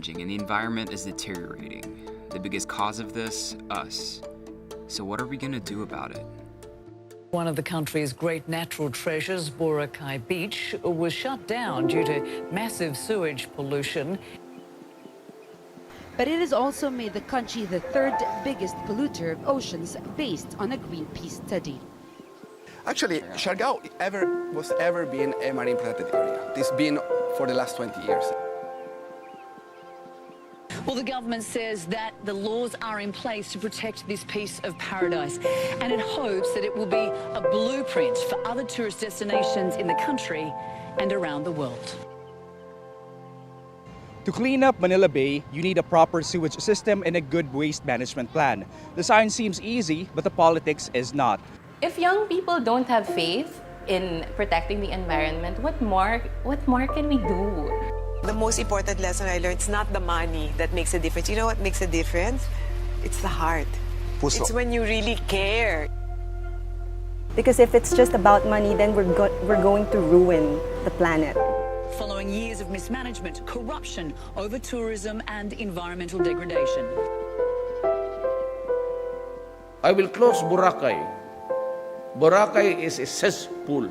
changing and the environment is deteriorating. The biggest cause of this, us. So what are we gonna do about it? One of the country's great natural treasures, Boracay Beach, was shut down due to massive sewage pollution. But it has also made the country the third biggest polluter of oceans based on a Greenpeace study. Actually, Siargao was ever been a marine protected area. It's been for the last 20 years. Well, the government says that the laws are in place to protect this piece of paradise, and it hopes that it will be a blueprint for other tourist destinations in the country and around the world. To clean up Manila Bay, you need a proper sewage system and a good waste management plan. The science seems easy, but the politics is not. If young people don't have faith in protecting the environment, what more can we do? The most important lesson I learned, it's not the money that makes a difference. You know what makes a difference? It's the heart. Puso. It's when you really care. Because if it's just about money, then we're going to ruin the planet. Following years of mismanagement, corruption, over-tourism and environmental degradation. I will close Boracay. Boracay is a cesspool.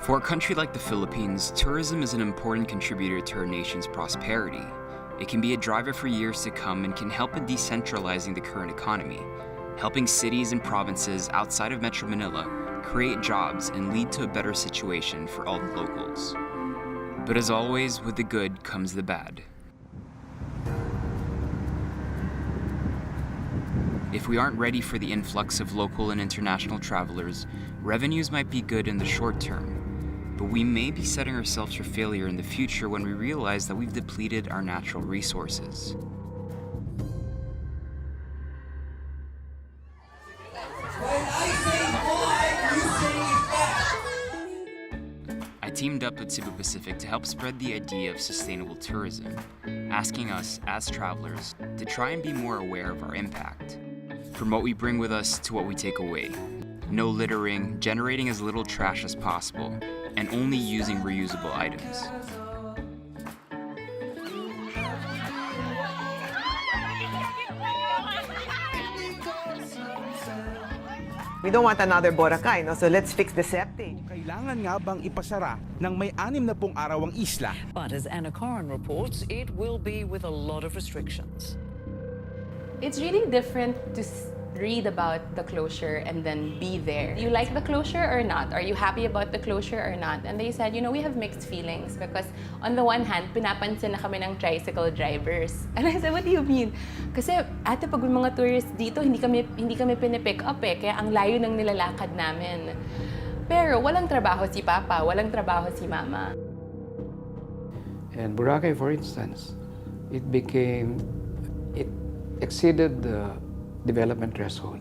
For a country like the Philippines, tourism is an important contributor to our nation's prosperity. It can be a driver for years to come and can help in decentralizing the current economy, helping cities and provinces outside of Metro Manila create jobs and lead to a better situation for all the locals. But as always, with the good comes the bad. If we aren't ready for the influx of local and international travelers, revenues might be good in the short term, but we may be setting ourselves for failure in the future when we realize that we've depleted our natural resources. I teamed up with Cebu Pacific to help spread the idea of sustainable tourism, asking us, as travelers, to try and be more aware of our impact. From what we bring with us to what we take away. No littering, generating as little trash as possible, and only using reusable items. We don't want another Boracay, no? So let's fix the septic. Kailangan nga bang ipasara ng may 60 araw ang isla? But as Anna Corin reports, it will be with a lot of restrictions. It's really different to read about the closure and then be there. Do you like the closure or not? Are you happy about the closure or not? And they said, you know, we have mixed feelings because on the one hand, pinapansin na kami ng tricycle drivers. And I said, what do you mean? Kasi ate, pag mga tourists dito, hindi kami pinipick up eh, kaya ang layo ng nilalakad namin. Pero walang trabaho si Papa, walang trabaho si Mama. And Boracay, for instance, it exceeded the development threshold.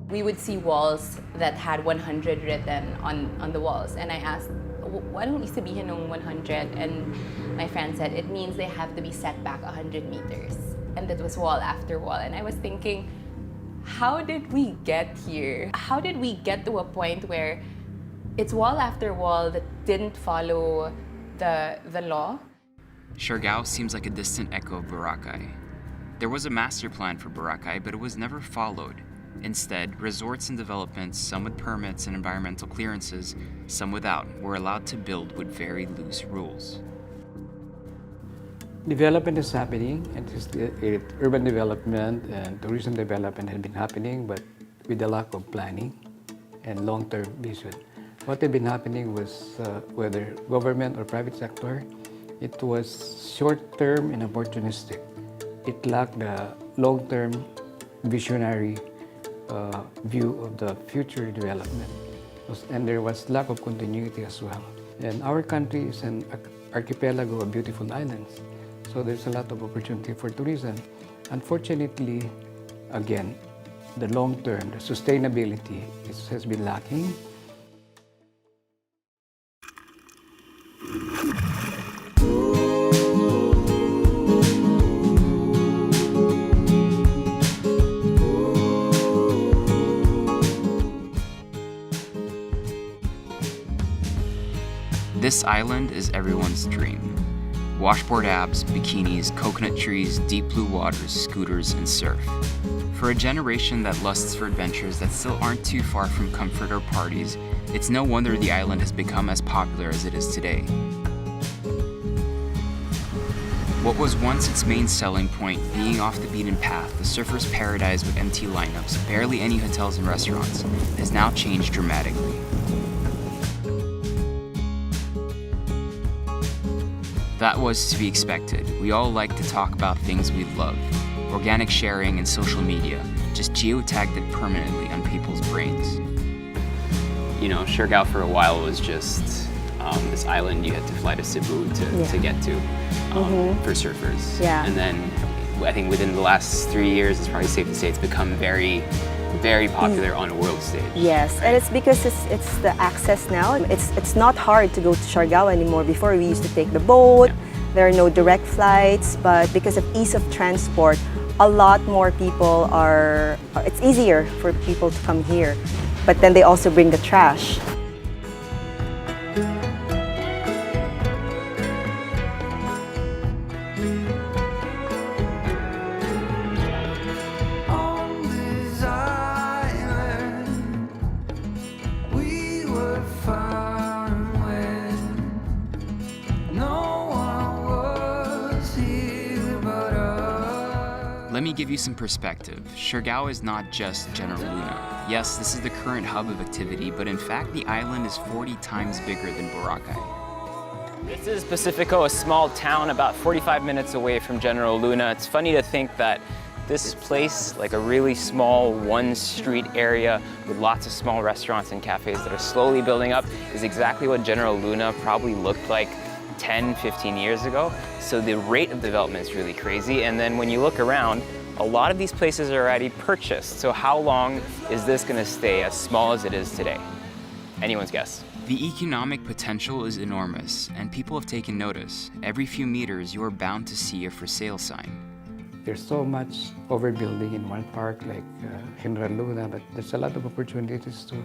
We would see walls that had 100 written on the walls. And I asked, what don't sabihin ng 100? And my friend said, it means they have to be set back 100 meters. And that was wall after wall. And I was thinking, how did we get here? How did we get to a point where it's wall after wall that didn't follow the law? Siargao seems like a distant echo of Boracay. There was a master plan for Boracay, but it was never followed. Instead, resorts and developments, some with permits and environmental clearances, some without, were allowed to build with very loose rules. Development is happening, and urban development and tourism development has been happening, but with a lack of planning and long-term vision. What had been happening was, whether government or private sector, it was short-term and opportunistic. It lacked the long-term visionary view of the future development. And there was lack of continuity as well. And our country is an archipelago of beautiful islands. So there's a lot of opportunity for tourism. Unfortunately, again, the long term, the sustainability has been lacking. This island is everyone's dream. Washboard abs, bikinis, coconut trees, deep blue waters, scooters, and surf. For a generation that lusts for adventures that still aren't too far from comfort or parties, it's no wonder the island has become as popular as it is today. What was once its main selling point, being off the beaten path, the surfer's paradise with empty lineups, barely any hotels and restaurants, has now changed dramatically. That was to be expected. We all like to talk about things we love. Organic sharing and social media just geotagged it permanently on people's brains. You know, Siargao for a while was just this island you had to fly to Cebu to get to for surfers. Yeah. And then I think within the last 3 years, it's probably safe to say it's become very popular on a world stage. Yes, right? and it's because it's the access now. It's not hard to go to Siargao anymore. Before we used to take the boat, there are no direct flights, but because of ease of transport, a lot more people it's easier for people to come here. But then they also bring the trash. Let me give you some perspective. Siargao is not just General Luna. Yes, this is the current hub of activity, but in fact the island is 40 times bigger than Boracay. This is Pacifico, a small town about 45 minutes away from General Luna. It's funny to think that this place, like a really small one-street area with lots of small restaurants and cafes that are slowly building up, is exactly what General Luna probably looked like 10, 15 years ago. So the rate of development is really crazy. And then when you look around, a lot of these places are already purchased. So how long is this going to stay as small as it is today? Anyone's guess? The economic potential is enormous, and people have taken notice. Every few meters, you are bound to see a for sale sign. There's so much overbuilding in one park like General Luna, but there's a lot of opportunities to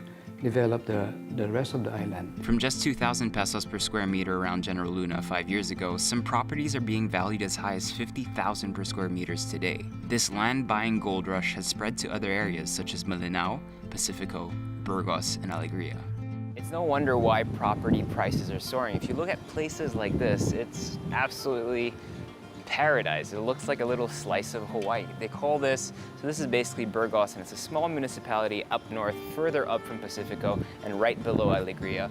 develop the rest of the island. From just 2,000 pesos per square meter around General Luna 5 years ago, some properties are being valued as high as 50,000 per square meters today. This land buying gold rush has spread to other areas such as Malinao, Pacifico, Burgos, and Alegria. It's no wonder why property prices are soaring. If you look at places like this, it's absolutely paradise. It looks like a little slice of Hawaii. They call this, so this is basically Burgos, and it's a small municipality up north, further up from Pacifico, and right below Alegria.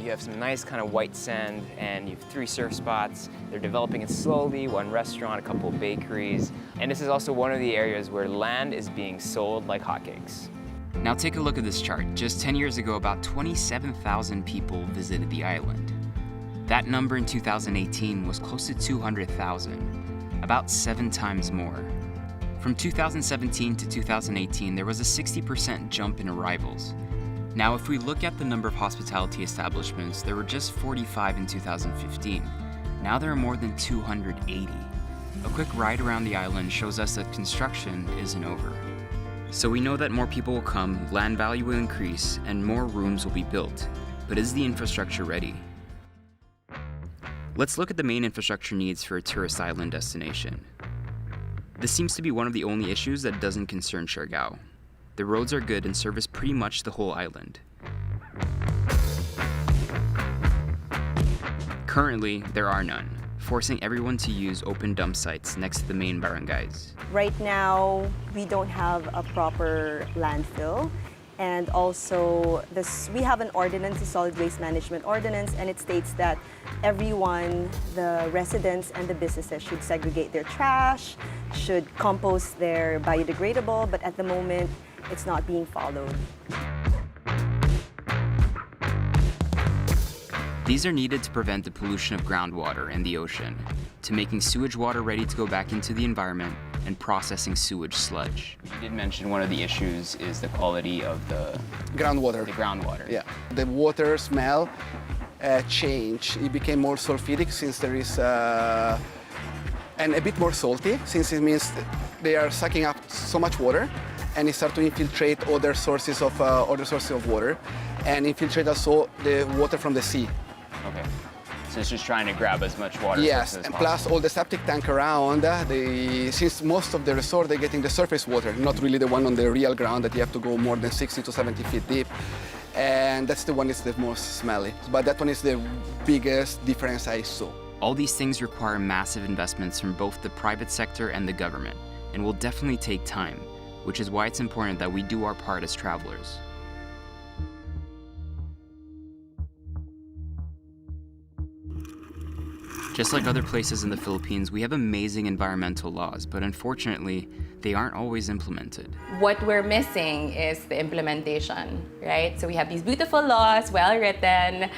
You have some nice kind of white sand, and you have 3 surf spots. They're developing it slowly, 1 restaurant, a couple of bakeries, and this is also one of the areas where land is being sold like hotcakes. Now take a look at this chart. Just 10 years ago, about 27,000 people visited the island. That number in 2018 was close to 200,000, about 7 times more. From 2017 to 2018, there was a 60% jump in arrivals. Now, if we look at the number of hospitality establishments, there were just 45 in 2015. Now there are more than 280. A quick ride around the island shows us that construction isn't over. So we know that more people will come, land value will increase, and more rooms will be built. But is the infrastructure ready? Let's look at the main infrastructure needs for a tourist island destination. This seems to be one of the only issues that doesn't concern Siargao. The roads are good and service pretty much the whole island. Currently, there are none, forcing everyone to use open dump sites next to the main barangays. Right now, we don't have a proper landfill. And also, we have an ordinance, a solid waste management ordinance, and it states that everyone, the residents and the businesses, should segregate their trash, should compost their biodegradable, but at the moment, it's not being followed. These are needed to prevent the pollution of groundwater and the ocean, to making sewage water ready to go back into the environment, and processing sewage sludge. You did mention one of the issues is the quality of the Groundwater. groundwater. Yeah. The water smell changed. It became more sulfidic since there is, and a bit more salty, since it means they are sucking up so much water, and it start to infiltrate other sources of water, and infiltrate also the water from the sea. Okay. So it's just trying to grab as much water Yes, as and possible. plus all the septic tank around, since most of the resort they're getting the surface water, not really the one on the real ground that you have to go more than 60 to 70 feet deep. And that's the one that's the most smelly. But that one is the biggest difference I saw. All these things require massive investments from both the private sector and the government, and will definitely take time, which is why it's important that we do our part as travelers. Just like other places in the Philippines, we have amazing environmental laws, but unfortunately, they aren't always implemented. What we're missing is the implementation, right? So we have these beautiful laws, well written,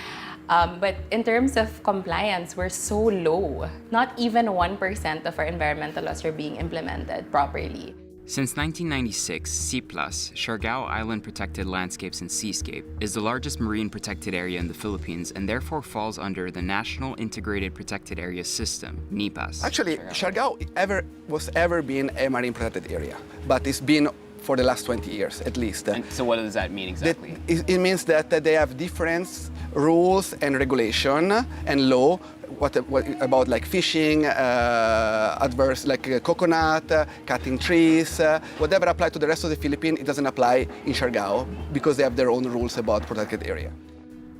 but in terms of compliance, we're so low. Not even 1% of our environmental laws are being implemented properly. Since 1996, SEAPLAS, Siargao Island Protected Landscapes and Seascape, is the largest marine protected area in the Philippines and therefore falls under the National Integrated Protected Area System, NIPAS. Actually, Siargao was ever been a marine protected area, but it's been for the last 20 years at least. And so what does that mean exactly? It means that they have different rules and regulation and law what about like fishing, adverse like coconut, cutting trees, whatever apply to the rest of the Philippines, it doesn't apply in Siargao because they have their own rules about protected area.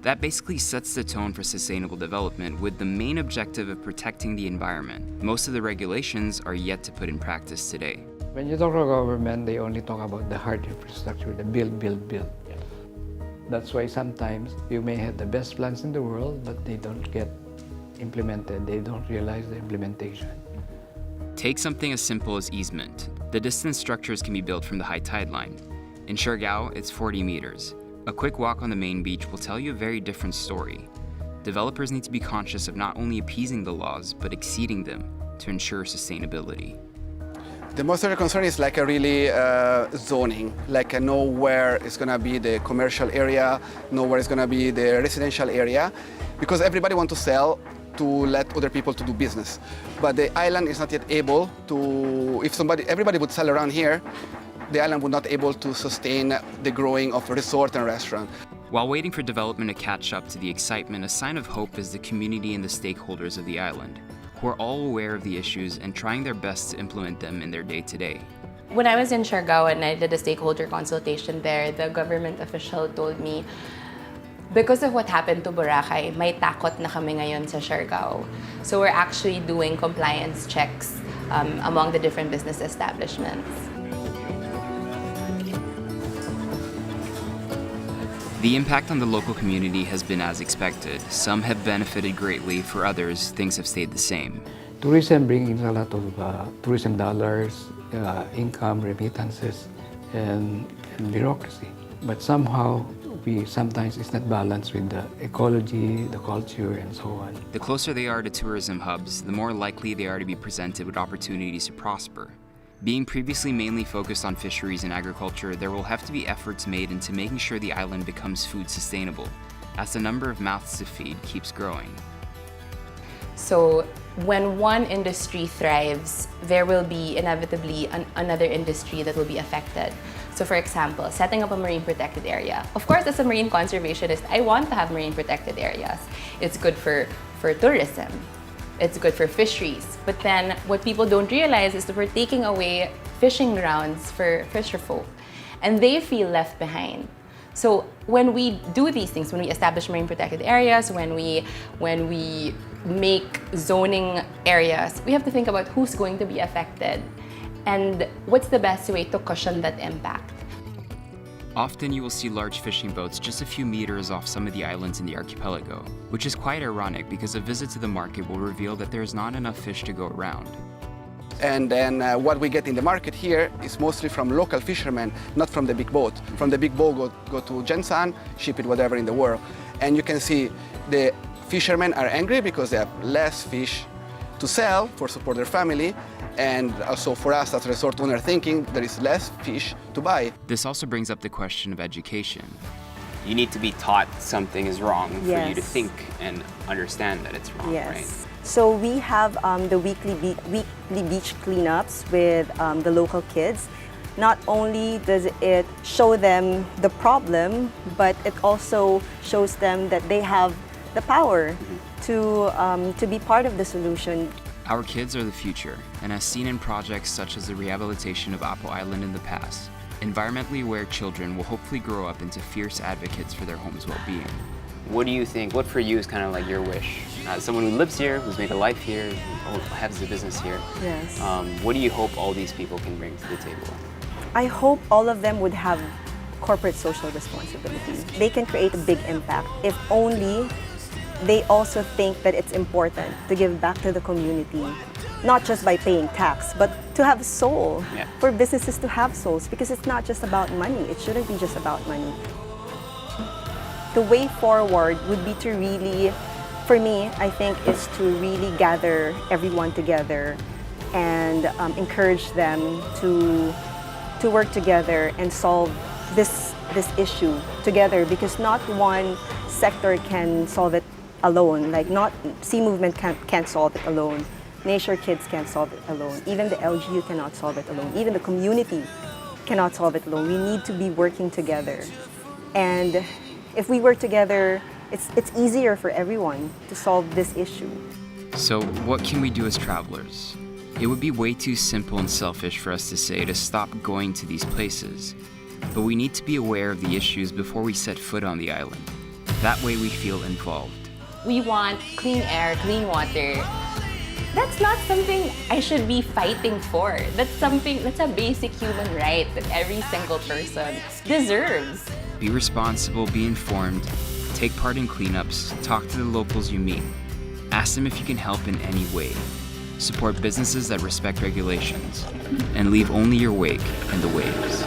That basically sets the tone for sustainable development with the main objective of protecting the environment. Most of the regulations are yet to put in practice today. When you talk about government, they only talk about the hard infrastructure, the build. That's why sometimes you may have the best plans in the world, but they don't get implemented. They don't realize the implementation. Take something as simple as easement. The distance structures can be built from the high tide line. In Siargao, it's 40 meters. A quick walk on the main beach will tell you a very different story. Developers need to be conscious of not only appeasing the laws, but exceeding them to ensure sustainability. The most of the concern is like a really zoning, like know where is going to be the commercial area, know where is going to be the residential area, because everybody wants to sell to let other people to do business. But the island is not yet able to, if everybody would sell around here, the island would not able to sustain the growing of resort and restaurant. While waiting for development to catch up to the excitement, a sign of hope is the community and the stakeholders of the island, who are all aware of the issues and trying their best to implement them in their day-to-day. When I was in Siargao and I did a stakeholder consultation there, the government official told me, because of what happened to Boracay, may takot na kami ngayon sa Siargao. So we're actually doing compliance checks among the different business establishments. The impact on the local community has been as expected. Some have benefited greatly, for others, things have stayed the same. Tourism brings a lot of tourism dollars, income, remittances, and bureaucracy. But somehow, sometimes it's not balanced with the ecology, the culture, and so on. The closer they are to tourism hubs, the more likely they are to be presented with opportunities to prosper. Being previously mainly focused on fisheries and agriculture, there will have to be efforts made into making sure the island becomes food sustainable, as the number of mouths to feed keeps growing. So when one industry thrives, there will be inevitably another industry that will be affected. So for example, setting up a marine protected area. Of course, as a marine conservationist, I want to have marine protected areas. It's good for tourism. It's good for fisheries. But then what people don't realize is that we're taking away fishing grounds for fisherfolk, and they feel left behind. So when we do these things, when we establish marine protected areas, when we make zoning areas, we have to think about who's going to be affected and what's the best way to cushion that impact. Often you will see large fishing boats just a few meters off some of the islands in the archipelago, which is quite ironic because a visit to the market will reveal that there is not enough fish to go around. And then what we get in the market here is mostly from local fishermen, not from the big boat. From the big boat, go to Jensan, ship it whatever in the world. And you can see the fishermen are angry because they have less fish to sell for support their family. And also for us as resort owner thinking, there is less fish to buy. This also brings up the question of education. You need to be taught something is wrong for you to Yes. think and understand that it's wrong, Yes. right? So we have the weekly beach cleanups with the local kids. Not only does it show them the problem, but it also shows them that they have the power to be part of the solution. Our kids are the future, and as seen in projects such as the rehabilitation of Apo Island in the past, environmentally aware children will hopefully grow up into fierce advocates for their home's well-being. What do you think, what for you is kind of like your wish? As someone who lives here, who's made a life here, who has a business here, Yes. what do you hope all these people can bring to the table? I hope all of them would have corporate social responsibility. They can create a big impact if only they also think that it's important to give back to the community, not just by paying tax, but to have soul, Yeah. for businesses to have souls, because it's not just about money. It shouldn't be just about money. The way forward would be to really, for me, I think, is to really gather everyone together and encourage them to work together and solve this issue together, because not one sector can solve it alone. Like, not Sea Movement can't solve it alone. Nature Kids can't solve it alone. Even the LGU cannot solve it alone. Even the community cannot solve it alone. We need to be working together. And if we work together, it's easier for everyone to solve this issue. So, what can we do as travelers? It would be way too simple and selfish for us to say to stop going to these places. But we need to be aware of the issues before we set foot on the island. That way we feel involved. We want clean air, clean water. That's not something I should be fighting for. That's a basic human right that every single person deserves. Be responsible, be informed, take part in cleanups, talk to the locals you meet. Ask them if you can help in any way. Support businesses that respect regulations, and leave only your wake in the waves.